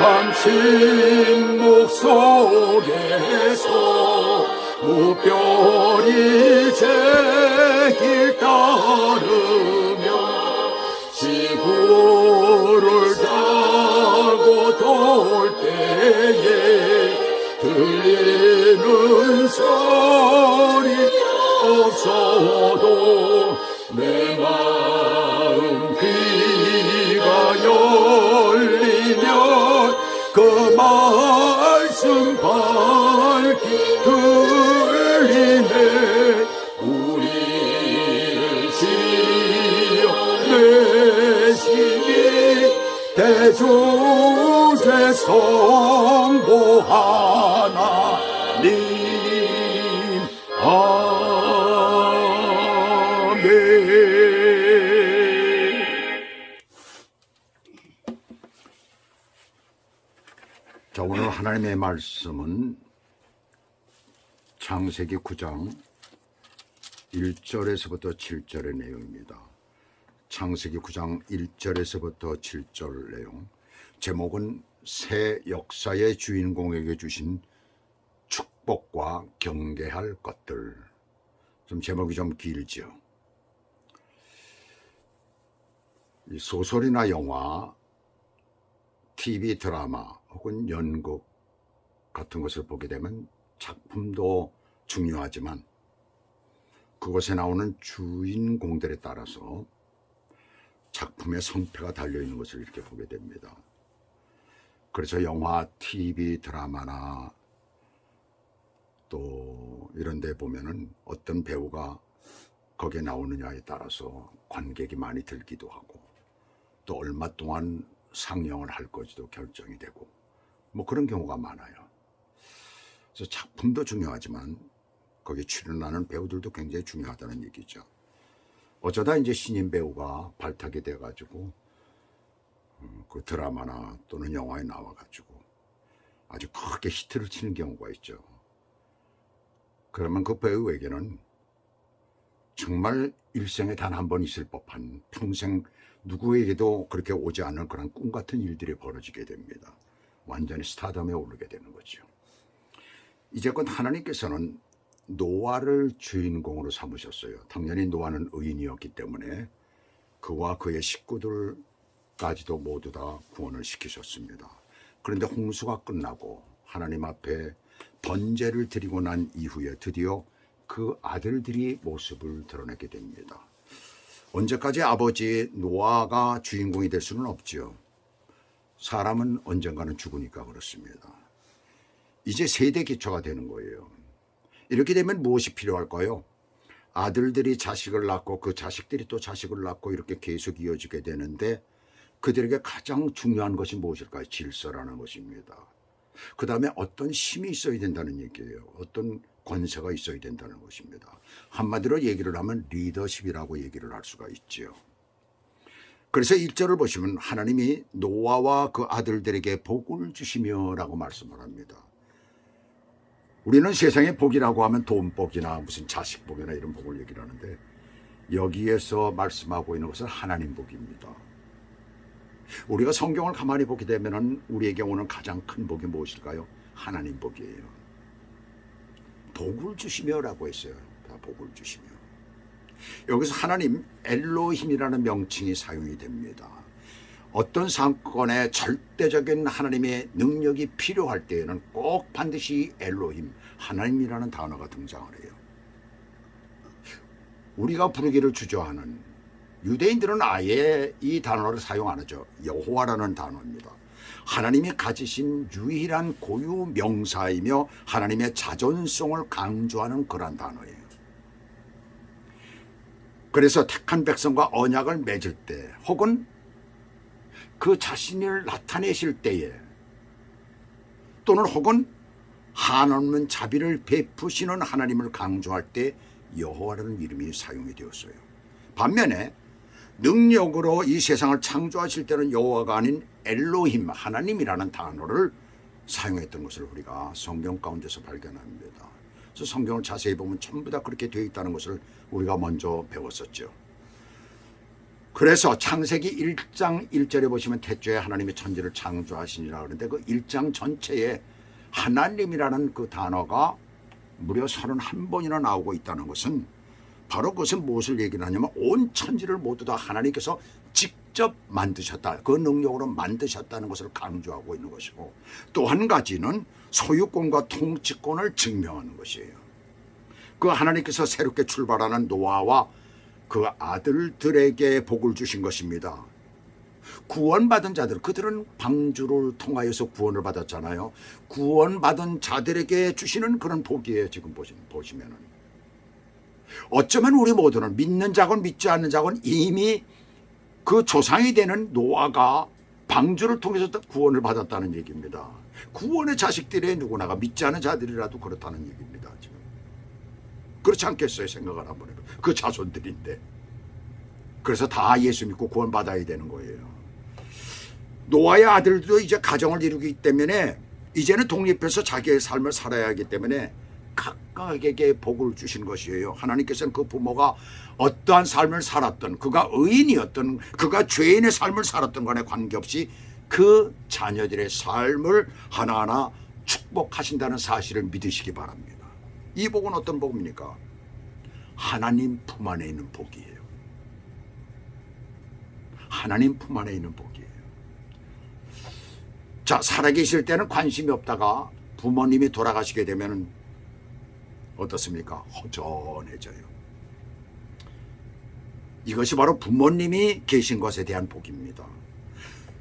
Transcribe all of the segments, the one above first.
감신목 속에서 무별히 제길 따르며 지구를 타고 돌 때에 들리는 소리 없어도 내 마음 귀가 열리면 그 말씀 밝히 들리네. 우리를 지어내시니 대주제 성부하나님 아멘. 자, 오늘 하나님의 말씀은 창세기 9장 1절에서부터 7절의 내용입니다. 창세기 9장 1절에서부터 7절 내용, 제목은 새 역사의 주인공에게 주신 축복과 경계할 것들. 좀 제목이 좀 길죠. 이 소설이나 영화, TV 드라마 혹은 연극 같은 것을 보게 되면 작품도 중요하지만 그것에 나오는 주인공들에 따라서 작품의 성패가 달려있는 것을 이렇게 보게 됩니다. 그래서 영화, TV, 드라마나 또 이런 데 보면은 어떤 배우가 거기에 나오느냐에 따라서 관객이 많이 들기도 하고 또 얼마 동안 상영을 할 것지도 결정이 되고 뭐 그런 경우가 많아요. 그래서 작품도 중요하지만 거기에 출연하는 배우들도 굉장히 중요하다는 얘기죠. 어쩌다 이제 신인 배우가 발탁이 돼가지고 그 드라마나 또는 영화에 나와가지고 아주 크게 히트를 치는 경우가 있죠. 그러면 그 배우에게는 정말 일생에 단 한 번 있을 법한, 평생 누구에게도 그렇게 오지 않은 그런 꿈 같은 일들이 벌어지게 됩니다. 완전히 스타덤에 오르게 되는 거죠. 이제껏 하나님께서는 노아를 주인공으로 삼으셨어요. 당연히 노아는 의인이었기 때문에 그와 그의 식구들까지도 모두 다 구원을 시키셨습니다. 그런데 홍수가 끝나고 하나님 앞에 번제를 드리고 난 이후에 드디어 그 아들들이 모습을 드러내게 됩니다. 언제까지 아버지 노아가 주인공이 될 수는 없죠. 사람은 언젠가는 죽으니까 그렇습니다. 이제 세대 기초가 되는 거예요. 이렇게 되면 무엇이 필요할까요? 아들들이 자식을 낳고 그 자식들이 또 자식을 낳고 이렇게 계속 이어지게 되는데 그들에게 가장 중요한 것이 무엇일까요? 질서라는 것입니다. 그 다음에 어떤 힘이 있어야 된다는 얘기예요. 어떤 권세가 있어야 된다는 것입니다. 한마디로 얘기를 하면 리더십이라고 얘기를 할 수가 있죠. 그래서 1절을 보시면 하나님이 노아와 그 아들들에게 복을 주시며 라고 말씀을 합니다. 우리는 세상에 복이라고 하면 돈 복이나 무슨 자식 복이나 이런 복을 얘기를 하는데 여기에서 말씀하고 있는 것은 하나님 복입니다. 우리가 성경을 가만히 보게 되면 우리에게 오는 가장 큰 복이 무엇일까요? 하나님 복이에요. 복을 주시며 라고 했어요. 다 복을 주시며. 여기서 하나님 엘로힘이라는 명칭이 사용이 됩니다. 어떤 사건에 절대적인 하나님의 능력이 필요할 때에는 꼭 반드시 엘로힘, 하나님이라는 단어가 등장을 해요. 우리가 부르기를 주저하는 유대인들은 아예 이 단어를 사용 안 하죠. 여호와라는 단어입니다. 하나님이 가지신 유일한 고유 명사이며 하나님의 자존성을 강조하는 그런 단어예요. 그래서 택한 백성과 언약을 맺을 때 혹은 그 자신을 나타내실 때에 또는 혹은 한없는 자비를 베푸시는 하나님을 강조할 때 여호와라는 이름이 사용이 되었어요. 반면에 능력으로 이 세상을 창조하실 때는 여호와가 아닌 엘로힘, 하나님이라는 단어를 사용했던 것을 우리가 성경 가운데서 발견합니다. 그래서 성경을 자세히 보면 전부 다 그렇게 되어 있다는 것을 우리가 먼저 배웠었죠. 그래서 창세기 1장 1절에 보시면 태초에 하나님이 천지를 창조하시니라 그러는데 그 1장 전체에 하나님이라는 그 단어가 무려 31번이나 나오고 있다는 것은 바로 그것은 무엇을 얘기를 하냐면 온 천지를 모두 다 하나님께서 직접 만드셨다. 그 능력으로 만드셨다는 것을 강조하고 있는 것이고, 또 한 가지는 소유권과 통치권을 증명하는 것이에요. 그 하나님께서 새롭게 출발하는 노아와 그 아들들에게 복을 주신 것입니다. 구원받은 자들, 그들은 방주를 통하여서 구원을 받았잖아요. 구원받은 자들에게 주시는 그런 복이에요. 지금 보시면은. 어쩌면 우리 모두는 믿는 자건 믿지 않는 자건 이미 그 조상이 되는 노아가 방주를 통해서 구원을 받았다는 얘기입니다. 구원의 자식들의 누구나가 믿지 않은 자들이라도 그렇다는 얘기입니다. 지금. 그렇지 않겠어요? 생각을 한번 해봐. 그 자손들인데. 그래서 다 예수 믿고 구원 받아야 되는 거예요. 노아의 아들도 이제 가정을 이루기 때문에 이제는 독립해서 자기의 삶을 살아야 하기 때문에 각각에게 복을 주신 것이에요. 하나님께서는 그 부모가 어떠한 삶을 살았던, 그가 의인이었던, 그가 죄인의 삶을 살았던 간에 관계없이 그 자녀들의 삶을 하나하나 축복하신다는 사실을 믿으시기 바랍니다. 이 복은 어떤 복입니까? 하나님 품 안에 있는 복이에요. 하나님 품 안에 있는 복이에요. 자, 살아계실 때는 관심이 없다가 부모님이 돌아가시게 되면 어떻습니까? 허전해져요. 이것이 바로 부모님이 계신 것에 대한 복입니다.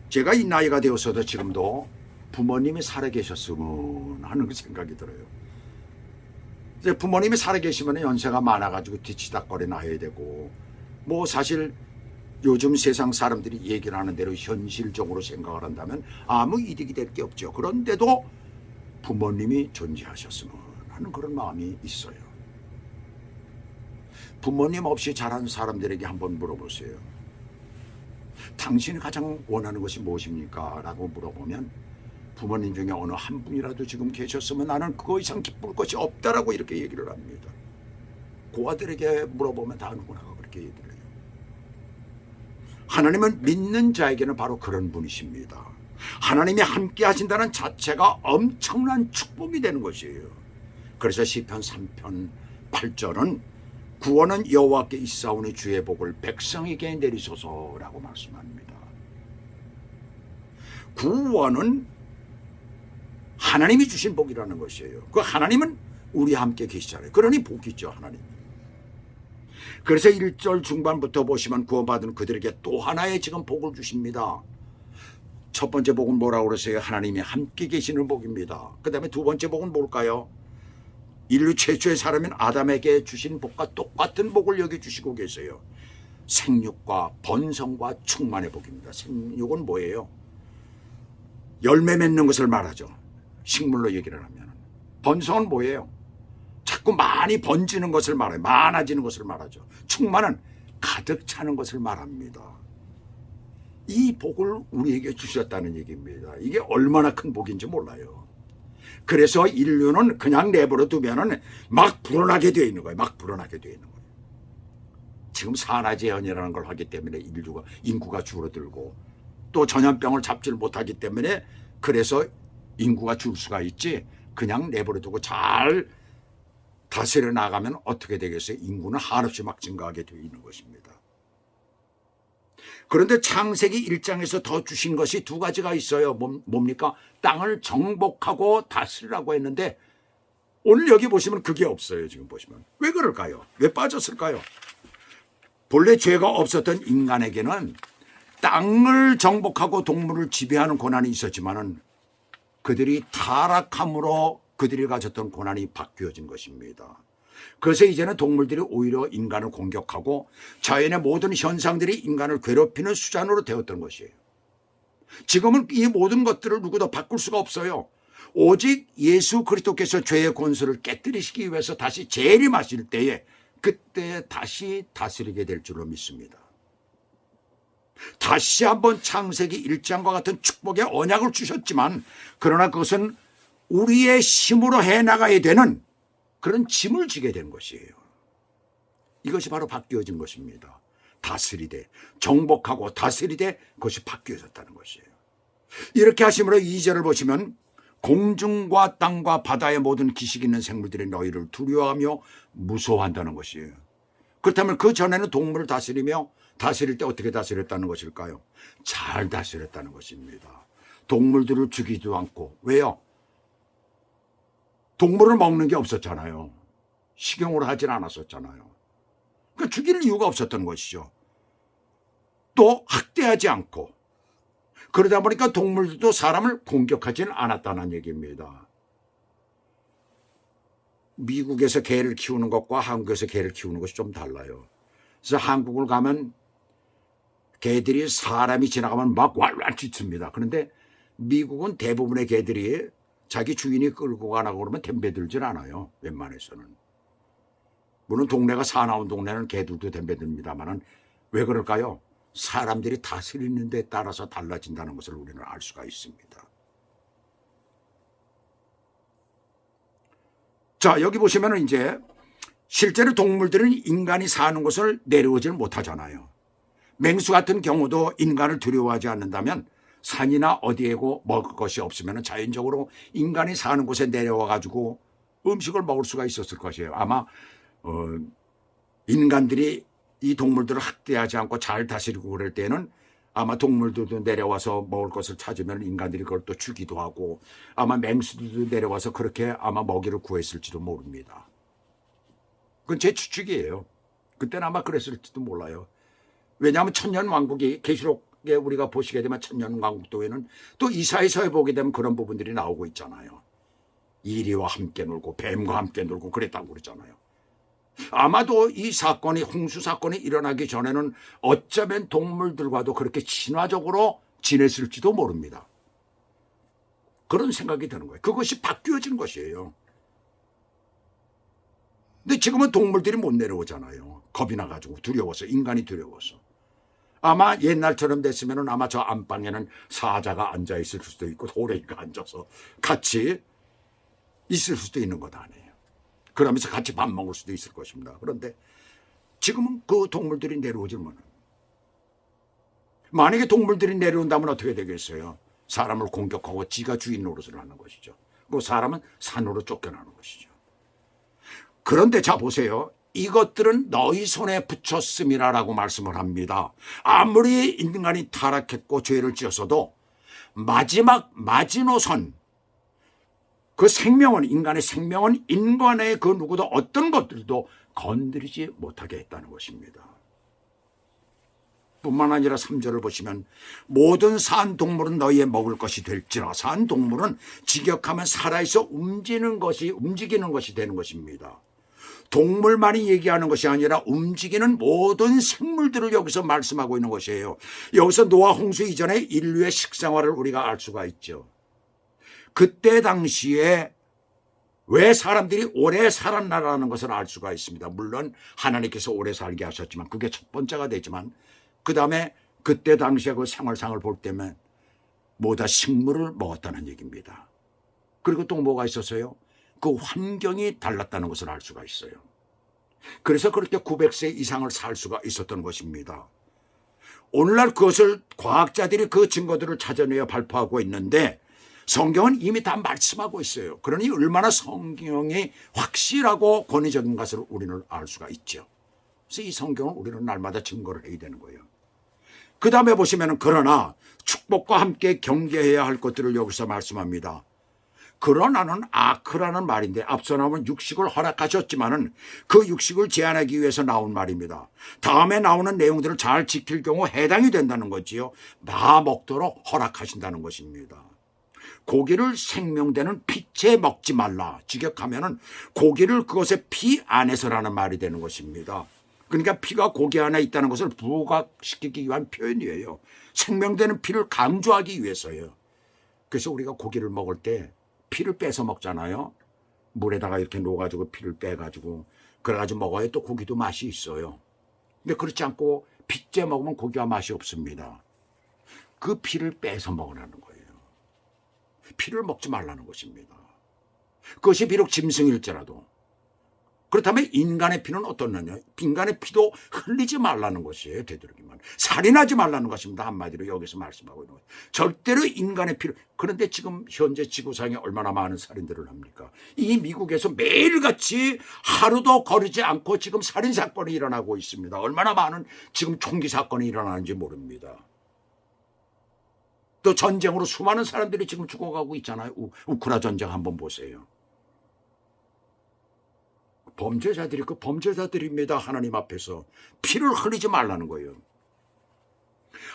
제가 이 나이가 되었어도 지금도 부모님이 살아계셨으면 하는 생각이 들어요. 이제 부모님이 살아계시면 연세가 많아가지고 뒤치다거리 나야 되고, 뭐 사실 요즘 세상 사람들이 얘기를 하는 대로 현실적으로 생각을 한다면 아무 이득이 될 게 없죠. 그런데도 부모님이 존재하셨으면 하는 그런 마음이 있어요. 부모님 없이 자란 사람들에게 한번 물어보세요. 당신이 가장 원하는 것이 무엇입니까? 라고 물어보면 부모님 중에 어느 한 분이라도 지금 계셨으면 나는 그거 이상 기쁠 것이 없다라고 이렇게 얘기를 합니다. 고아들에게 물어보면 다 누구나 그렇게 얘기를 해요. 하나님은 믿는 자에게는 바로 그런 분이십니다. 하나님이 함께 하신다는 자체가 엄청난 축복이 되는 것이에요. 그래서 시편 3편 8절은 구원은 여호와께 있사오니 주의 복을 백성에게 내리소서라고 말씀합니다. 구원은 하나님이 주신 복이라는 것이에요. 그 하나님은 우리와 함께 계시잖아요. 그러니 복이죠, 하나님. 그래서 1절 중반부터 보시면 구원받은 그들에게 또 하나의 지금 복을 주십니다. 첫 번째 복은 뭐라고 그러세요? 하나님이 함께 계시는 복입니다. 그 다음에 두 번째 복은 뭘까요? 인류 최초의 사람인 아담에게 주신 복과 똑같은 복을 여기 주시고 계세요. 생육과 번성과 충만의 복입니다. 생육은 뭐예요? 열매 맺는 것을 말하죠. 식물로 얘기를 하면. 번성은 뭐예요? 자꾸 많이 번지는 것을 말해요. 많아지는 것을 말하죠. 충만은 가득 차는 것을 말합니다. 이 복을 우리에게 주셨다는 얘기입니다. 이게 얼마나 큰 복인지 몰라요. 그래서 인류는 그냥 내버려 두면은 막 불어나게 되어 있는 거예요. 막 불어나게 되어 있는 거예요. 지금 산화제한이라는 걸 하기 때문에 인구가 줄어들고 또 전염병을 잡지를 못하기 때문에 그래서 인구가 줄 수가 있지, 그냥 내버려 두고 잘 다스려 나가면 어떻게 되겠어요? 인구는 한없이 막 증가하게 되어 있는 것입니다. 그런데 창세기 1장에서 더 주신 것이 두 가지가 있어요. 뭡니까? 땅을 정복하고 다스리라고 했는데 오늘 여기 보시면 그게 없어요. 지금 보시면. 왜 그럴까요? 왜 빠졌을까요? 본래 죄가 없었던 인간에게는 땅을 정복하고 동물을 지배하는 권한이 있었지만은 그들이 타락함으로 그들이 가졌던 권한이 바뀌어진 것입니다. 그래서 이제는 동물들이 오히려 인간을 공격하고 자연의 모든 현상들이 인간을 괴롭히는 수단으로 되었던 것이에요. 지금은 이 모든 것들을 누구도 바꿀 수가 없어요. 오직 예수 그리스도께서 죄의 권세를 깨뜨리시기 위해서 다시 재림하실 때에 그때 다시 다스리게 될 줄로 믿습니다. 다시 한번 창세기 1장과 같은 축복의 언약을 주셨지만 그러나 그것은 우리의 힘으로 해나가야 되는 그런 짐을 지게 된 것이에요. 이것이 바로 바뀌어진 것입니다. 다스리되 정복하고 다스리되 그것이 바뀌어졌다는 것이에요. 이렇게 하심으로 2절을 보시면 공중과 땅과 바다의 모든 기식 있는 생물들이 너희를 두려워하며 무서워한다는 것이에요. 그렇다면 그 전에는 동물을 다스리며 다스릴 때 어떻게 다스렸다는 것일까요? 잘 다스렸다는 것입니다. 동물들을 죽이지도 않고. 왜요? 동물을 먹는 게 없었잖아요. 식용으로 하진 않았었잖아요. 그러니까 죽일 이유가 없었던 것이죠. 또 학대하지 않고. 그러다 보니까 동물들도 사람을 공격하지는 않았다는 얘기입니다. 미국에서 개를 키우는 것과 한국에서 개를 키우는 것이 좀 달라요. 그래서 한국을 가면 개들이 사람이 지나가면 막 왈왈 짖습니다. 그런데 미국은 대부분의 개들이 자기 주인이 끌고 가라고 그러면 덤벼들질 않아요. 웬만해서는. 물론 동네가 사나운 동네는 개들도 덤벼듭니다만 왜 그럴까요? 사람들이 다스리는 데 따라서 달라진다는 것을 우리는 알 수가 있습니다. 자, 여기 보시면 이제 실제로 동물들은 인간이 사는 곳을 내려오질 못하잖아요. 맹수 같은 경우도 인간을 두려워하지 않는다면 산이나 어디에고 먹을 것이 없으면 자연적으로 인간이 사는 곳에 내려와 가지고 음식을 먹을 수가 있었을 것이에요. 아마 인간들이 이 동물들을 학대하지 않고 잘 다스리고 그럴 때는 아마 동물들도 내려와서 먹을 것을 찾으면 인간들이 그걸 또 주기도 하고 아마 맹수들도 내려와서 그렇게 아마 먹이를 구했을지도 모릅니다. 그건 제 추측이에요. 그때는 아마 그랬을지도 몰라요. 왜냐하면 천년왕국이 계시록에 우리가 보시게 되면 천년왕국도에는 또 이사야서에 보게 되면 그런 부분들이 나오고 있잖아요. 이리와 함께 놀고 뱀과 함께 놀고 그랬다고 그러잖아요. 아마도 이 사건이 홍수 사건이 일어나기 전에는 어쩌면 동물들과도 그렇게 친화적으로 지냈을지도 모릅니다. 그런 생각이 드는 거예요. 그것이 바뀌어진 것이에요. 근데 지금은 동물들이 못 내려오잖아요. 겁이 나가지고 두려워서, 인간이 두려워서. 아마 옛날처럼 됐으면 아마 저 안방에는 사자가 앉아있을 수도 있고 호랭이가 앉아서 같이 있을 수도 있는 것 아니에요. 그러면서 같이 밥 먹을 수도 있을 것입니다. 그런데 지금은 그 동물들이 내려오질 못해요. 만약에 동물들이 내려온다면 어떻게 되겠어요? 사람을 공격하고 지가 주인 노릇을 하는 것이죠. 그 사람은 산으로 쫓겨나는 것이죠. 그런데 자 보세요. 이것들은 너희 손에 붙였음이라라고 말씀을 합니다. 아무리 인간이 타락했고 죄를 지었어도 마지막 마지노선 그 생명은 인간의 생명은 인간의 그 누구도 어떤 것들도 건드리지 못하게 했다는 것입니다. 뿐만 아니라 3절을 보시면 모든 산 동물은 너희의 먹을 것이 될지라. 산 동물은 직역하면 살아있어 움직이는 것이 되는 것입니다. 동물만이 얘기하는 것이 아니라 움직이는 모든 생물들을 여기서 말씀하고 있는 것이에요. 여기서 노아 홍수 이전에 인류의 식생활을 우리가 알 수가 있죠. 그때 당시에 왜 사람들이 오래 살았나라는 것을 알 수가 있습니다. 물론 하나님께서 오래 살게 하셨지만 그게 첫 번째가 되지만 그 다음에 그때 당시에 그 생활상을 볼 때면 뭐다 식물을 먹었다는 얘기입니다. 그리고 또 뭐가 있었어요? 그 환경이 달랐다는 것을 알 수가 있어요. 그래서 그렇게 900세 이상을 살 수가 있었던 것입니다. 오늘날 그것을 과학자들이 그 증거들을 찾아내어 발표하고 있는데 성경은 이미 다 말씀하고 있어요. 그러니 얼마나 성경이 확실하고 권위적인 것을 우리는 알 수가 있죠. 그래서 이 성경은 우리는 날마다 증거를 해야 되는 거예요. 그 다음에 보시면 그러나 축복과 함께 경계해야 할 것들을 여기서 말씀합니다. 그러나는 아크라는 말인데 앞서 나오면 육식을 허락하셨지만은 그 육식을 제한하기 위해서 나온 말입니다. 다음에 나오는 내용들을 잘 지킬 경우 해당이 된다는 거지요. 다 먹도록 허락하신다는 것입니다. 고기를 생명되는 피채 먹지 말라. 직역하면은 고기를 그것의 피 안에서라는 말이 되는 것입니다. 그러니까 피가 고기 안에 있다는 것을 부각시키기 위한 표현이에요. 생명되는 피를 강조하기 위해서예요. 그래서 우리가 고기를 먹을 때 피를 빼서 먹잖아요. 물에다가 이렇게 놓아가지고 피를 빼가지고 그래가지고 먹어야 또 고기도 맛이 있어요. 근데 그렇지 않고 피째 먹으면 고기가 맛이 없습니다. 그 피를 빼서 먹으라는 거예요. 피를 먹지 말라는 것입니다. 그것이 비록 짐승일지라도 그렇다면 인간의 피는 어떻느냐? 인간의 피도 흘리지 말라는 것이에요. 되도록이면 살인하지 말라는 것입니다. 한마디로 여기서 말씀하고 있는 거예요. 절대로 인간의 피를. 그런데 지금 현재 지구상에 얼마나 많은 살인들을 합니까? 이 미국에서 매일같이 하루도 거르지 않고 지금 살인사건이 일어나고 있습니다. 얼마나 많은 지금 총기 사건이 일어나는지 모릅니다. 또 전쟁으로 수많은 사람들이 지금 죽어가고 있잖아요. 우크라 전쟁 한번 보세요. 범죄자들이 그 범죄자들입니다. 하나님 앞에서 피를 흘리지 말라는 거예요.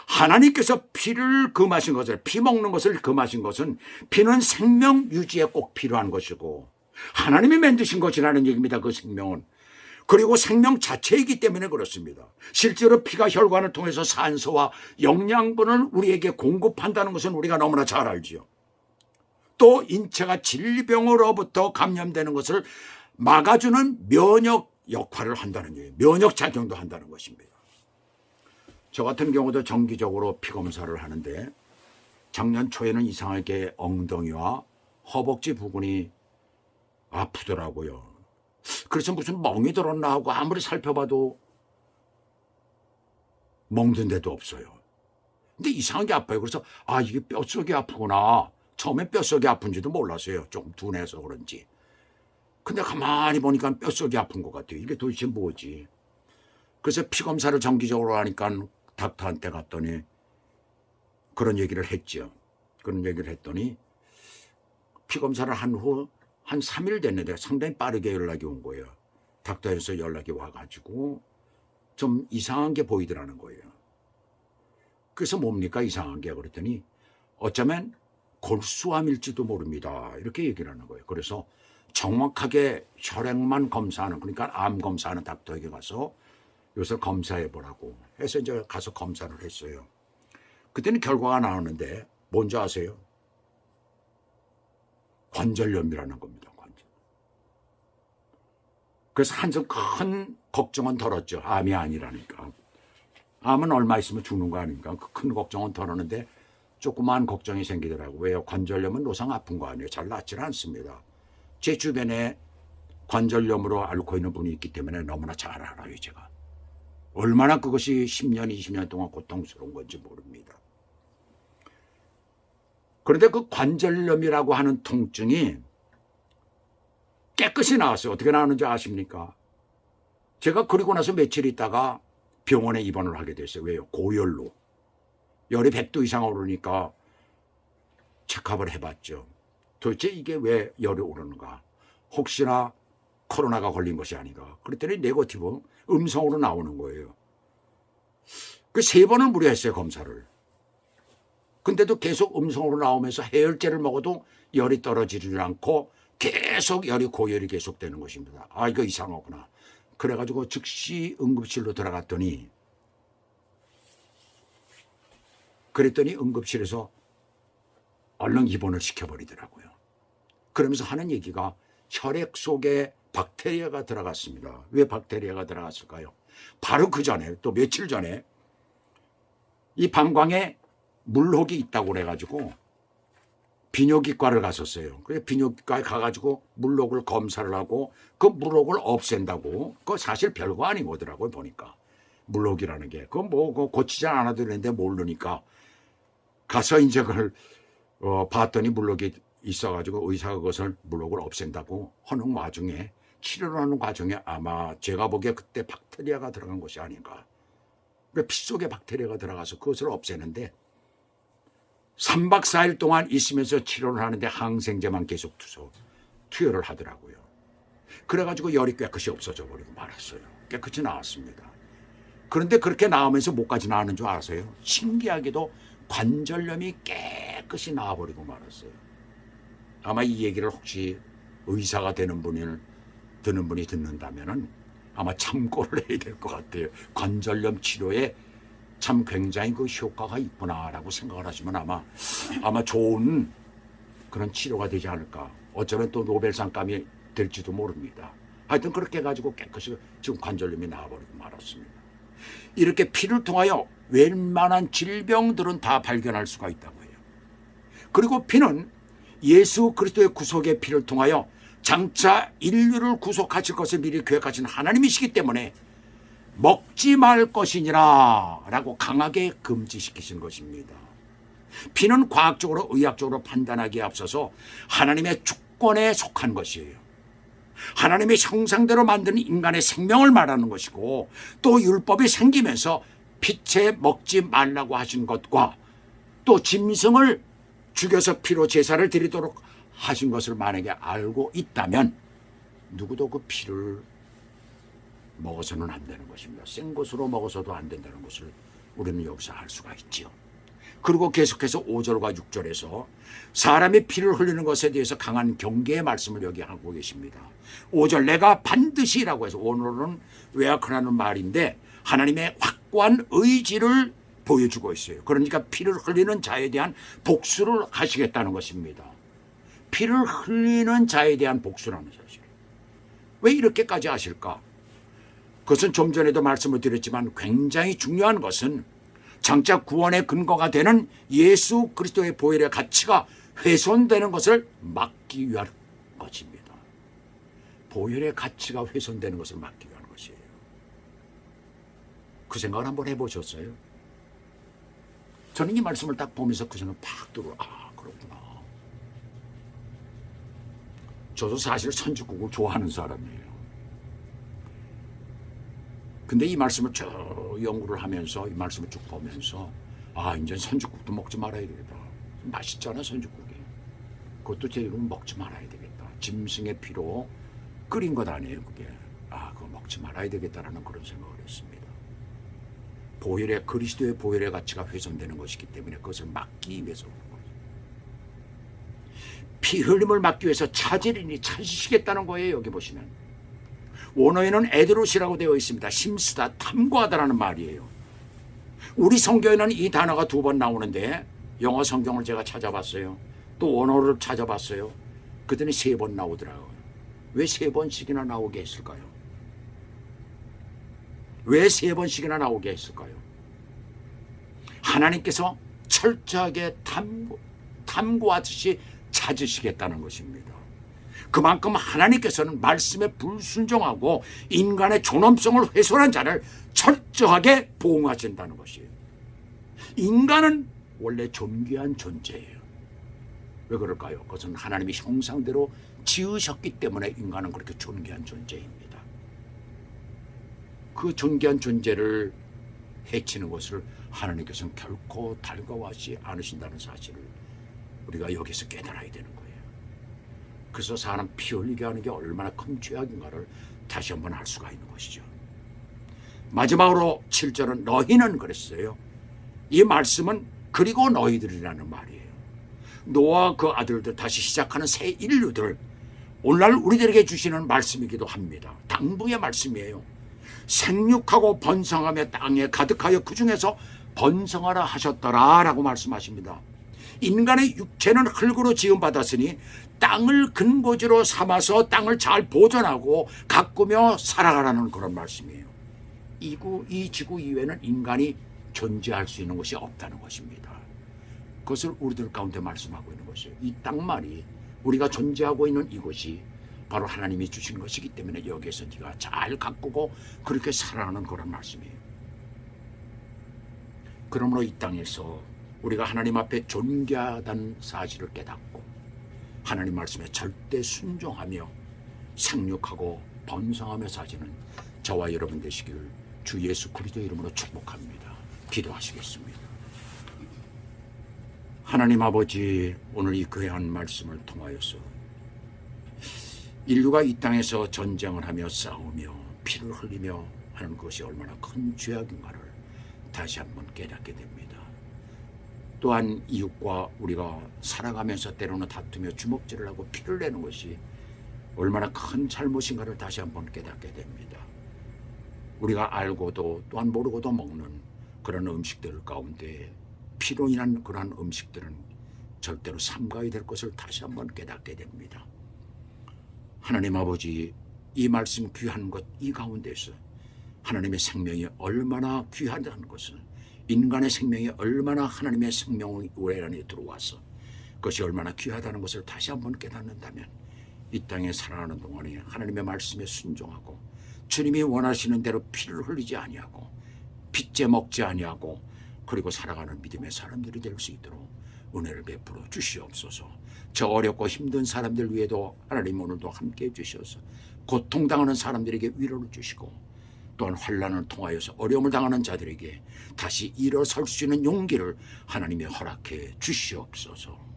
하나님께서 피를 금하신 것을, 피 먹는 것을 금하신 것은 피는 생명 유지에 꼭 필요한 것이고 하나님이 만드신 것이라는 얘기입니다. 그 생명은. 그리고 생명 자체이기 때문에 그렇습니다. 실제로 피가 혈관을 통해서 산소와 영양분을 우리에게 공급한다는 것은 우리가 너무나 잘 알지요. 또 인체가 질병으로부터 감염되는 것을 막아주는 면역 역할을 한다는 얘기예요. 면역 작용도 한다는 것입니다. 저 같은 경우도 정기적으로 피 검사를 하는데 작년 초에는 이상하게 엉덩이와 허벅지 부분이 아프더라고요. 그래서 무슨 멍이 들었나 하고 아무리 살펴봐도 멍든 데도 없어요. 근데 이상하게 아파요. 그래서 이게 뼛속이 아프구나. 처음엔 뼛속이 아픈지도 몰랐어요. 조금 둔해서 그런지. 근데 가만히 보니까 뼛속이 아픈 것 같아요. 이게 도대체 뭐지? 그래서 피 검사를 정기적으로 하니까 닥터한테 갔더니 그런 얘기를 했죠. 그런 얘기를 했더니 피 검사를 한 후 한 3일 됐는데 상당히 빠르게 연락이 온 거예요. 닥터에서 연락이 와가지고 좀 이상한 게 보이더라는 거예요. 그래서 뭡니까 이상한 게? 그랬더니 어쩌면 골수암일지도 모릅니다. 이렇게 얘기를 하는 거예요. 그래서 정확하게 혈액만 검사하는, 그러니까 암 검사하는 닥터에게 가서 이것을 검사해 보라고 해서 이제 가서 검사를 했어요. 그때는 결과가 나오는데 뭔지 아세요? 관절염이라는 겁니다. 관절. 그래서 한참 큰 걱정은 덜었죠. 암이 아니라니까. 암은 얼마 있으면 죽는 거 아닙니까? 그 큰 걱정은 덜었는데 조그마한 걱정이 생기더라고요. 왜요? 관절염은 노상 아픈 거 아니에요. 잘 낫지는 않습니다. 제 주변에 관절염으로 앓고 있는 분이 있기 때문에 너무나 잘 알아요. 제가. 얼마나 그것이 10년, 20년 동안 고통스러운 건지 모릅니다. 그런데 그 관절염이라고 하는 통증이 깨끗이 나왔어요. 어떻게 나왔는지 아십니까? 제가 그리고 나서 며칠 있다가 병원에 입원을 하게 됐어요. 왜요? 고열로. 열이 100도 이상 오르니까 체크업을 해봤죠. 도대체 이게 왜 열이 오르는가? 혹시나 코로나가 걸린 것이 아닌가? 그랬더니 네거티브, 음성으로 나오는 거예요. 그 3번을 무리했어요, 검사를. 근데도 계속 음성으로 나오면서 해열제를 먹어도 열이 떨어지지 않고 계속 열이 고열이 계속되는 것입니다. 이거 이상하구나. 그래가지고 즉시 응급실로 들어갔더니 그랬더니 응급실에서 얼른 입원을 시켜버리더라고요. 그러면서 하는 얘기가 혈액 속에 박테리아가 들어갔습니다. 왜 박테리아가 들어갔을까요? 바로 그 전에, 또 며칠 전에 이 방광에 물혹이 있다고 그래가지고 비뇨기과를 갔었어요. 그래서 비뇨기과에 가가지고 물혹을 검사를 하고 그 물혹을 없앤다고. 그거 사실 별거 아닌 거더라고요. 보니까 물혹이라는 게 그거 뭐 고치지 않아도 되는데 모르니까 가서 이제 그걸 봤더니 물혹이 있어가지고 의사가 그것을 물혹을 없앤다고 하는 와중에, 치료를 하는 과정에 아마 제가 보기에 그때 박테리아가 들어간 것이 아닌가. 피 속에 박테리아가 들어가서 그것을 없애는데 3박 4일 동안 있으면서 치료를 하는데 항생제만 계속 투여를 하더라고요. 그래가지고 열이 깨끗이 없어져 버리고 말았어요. 깨끗이 나왔습니다. 그런데 그렇게 나오면서 뭐까지 나왔는 줄 아세요? 신기하게도 관절염이 깨끗이 나와버리고 말았어요. 아마 이 얘기를 혹시 의사가 되는 분이 듣는다면은 아마 참고를 해야 될 것 같아요. 관절염 치료에 참 굉장히 그 효과가 있구나라고 생각을 하시면 아마 좋은 그런 치료가 되지 않을까. 어쩌면 또 노벨상감이 될지도 모릅니다. 하여튼 그렇게 해가지고 깨끗이 지금 관절염이 나와버리고 말았습니다. 이렇게 피를 통하여 웬만한 질병들은 다 발견할 수가 있다고 해요. 그리고 피는 예수 그리스도의 구속의 피를 통하여 장차 인류를 구속하실 것을 미리 계획하신 하나님이시기 때문에 먹지 말 것이니라 라고 강하게 금지시키신 것입니다. 피는 과학적으로 의학적으로 판단하기에 앞서서 하나님의 주권에 속한 것이에요. 하나님의 형상대로 만든 인간의 생명을 말하는 것이고, 또 율법이 생기면서 피채 먹지 말라고 하신 것과 또 짐승을 죽여서 피로 제사를 드리도록 하신 것을 만약에 알고 있다면 누구도 그 피를 먹어서는 안 되는 것입니다. 생것으로 먹어서도 안 된다는 것을 우리는 여기서 알 수가 있지요. 그리고 계속해서 5절과 6절에서 사람이 피를 흘리는 것에 대해서 강한 경계의 말씀을 여기 하고 계십니다. 5절, 내가 반드시라고 해서 오늘은 외약하라는 말인데 하나님의 확고한 의지를 보여주고 있어요. 그러니까 피를 흘리는 자에 대한 복수를 하시겠다는 것입니다. 피를 흘리는 자에 대한 복수라는 사실. 왜 이렇게까지 하실까? 그것은 좀 전에도 말씀을 드렸지만 굉장히 중요한 것은 장차 구원의 근거가 되는 예수 그리스도의 보혈의 가치가 훼손되는 것을 막기 위한 것입니다. 보혈의 가치가 훼손되는 것을 막기 위한 것이에요. 그 생각을 한번 해보셨어요? 저는 이 말씀을 딱 보면서 그 생각 팍 들어요. 아, 그렇구나. 저도 사실 선지국을 좋아하는 사람이에요. 근데 이 말씀을 쭉 연구를 하면서, 이 말씀을 쭉 보면서, 아, 이제 선지국도 먹지 말아야 되겠다. 맛있잖아, 선지국이. 그것도 제 이름은 먹지 말아야 되겠다. 짐승의 피로 끓인 것 아니에요, 그게. 아, 그거 먹지 말아야 되겠다라는 그런 생각을 했습니다. 보혈의, 그리스도의 보혈의 가치가 훼손되는 것이기 때문에 그것을 막기 위해서 그런 거예요. 피 흘림을 막기 위해서 찾으리니 찾으시겠다는 거예요, 여기 보시면. 원어에는 에드로시라고 되어 있습니다. 심쓰다, 탐구하다라는 말이에요. 우리 성경에는 이 단어가 2번 나오는데 영어 성경을 제가 찾아봤어요. 또 원어를 찾아봤어요. 그랬더니 3번 나오더라고요. 왜 3번씩이나 나오게 했을까요? 왜 3번씩이나 나오게 했을까요? 하나님께서 철저하게 탐구하듯이 찾으시겠다는 것입니다. 그만큼 하나님께서는 말씀에 불순종하고 인간의 존엄성을 훼손한 자를 철저하게 보호하신다는 것이에요. 인간은 원래 존귀한 존재예요. 왜 그럴까요? 그것은 하나님의 형상대로 지으셨기 때문에 인간은 그렇게 존귀한 존재입니다. 그 존귀한 존재를 해치는 것을 하나님께서는 결코 달가워하지 않으신다는 사실을 우리가 여기서 깨달아야 되는 거예요. 그래서 사람 피 흘리게 하는 게 얼마나 큰 죄악인가를 다시 한번 알 수가 있는 것이죠. 마지막으로 7절은 너희는 그랬어요. 이 말씀은 그리고 너희들이라는 말이에요. 노아와 그 아들들, 다시 시작하는 새 인류들, 오늘날 우리들에게 주시는 말씀이기도 합니다. 당부의 말씀이에요. 생육하고 번성하며 땅에 가득하여 그 중에서 번성하라 하셨더라 라고 말씀하십니다. 인간의 육체는 흙으로 지음받았으니 땅을 근거지로 삼아서 땅을 잘 보존하고 가꾸며 살아가라는 그런 말씀이에요. 이 지구 이외에는 인간이 존재할 수 있는 것이 없다는 것입니다. 그것을 우리들 가운데 말씀하고 있는 것이에요. 이 땅만이, 우리가 존재하고 있는 이곳이 바로 하나님이 주신 것이기 때문에 여기에서 네가 잘 가꾸고 그렇게 살아가는 그런 말씀이에요. 그러므로 이 땅에서 우리가 하나님 앞에 존귀하다는 사실을 깨닫고 하나님 말씀에 절대 순종하며 생육하고 번성하며 사시는 저와 여러분 되시기를 주 예수 그리스도의 이름으로 축복합니다. 기도하시겠습니다. 하나님 아버지, 오늘 이 귀한 말씀을 통하여서 인류가 이 땅에서 전쟁을 하며 싸우며 피를 흘리며 하는 것이 얼마나 큰 죄악인가를 다시 한번 깨닫게 됩니다. 또한 이웃과 우리가 살아가면서 때로는 다투며 주먹질을 하고 피를 내는 것이 얼마나 큰 잘못인가를 다시 한번 깨닫게 됩니다. 우리가 알고도 또한 모르고도 먹는 그런 음식들 가운데 피로 인한 그러한 음식들은 절대로 삼가야 될 것을 다시 한번 깨닫게 됩니다. 하나님 아버지, 이 말씀 귀한 것 이 가운데서 하나님의 생명이 얼마나 귀하다는 것을, 인간의 생명이 얼마나 하나님의 생명의 우레 안에 들어와서 그것이 얼마나 귀하다는 것을 다시 한번 깨닫는다면 이 땅에 살아가는 동안에 하나님의 말씀에 순종하고 주님이 원하시는 대로 피를 흘리지 아니하고 빚제 먹지 아니하고 그리고 살아가는 믿음의 사람들이 될 수 있도록 은혜를 베풀어 주시옵소서. 저 어렵고 힘든 사람들 위에도 하나님 오늘도 함께해 주셔서 고통당하는 사람들에게 위로를 주시고 또한 환난을 통하여서 어려움을 당하는 자들에게 다시 일어설 수 있는 용기를 하나님이 허락해 주시옵소서.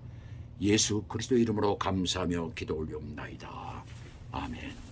예수 그리스도 이름으로 감사하며 기도 올리옵나이다. 아멘.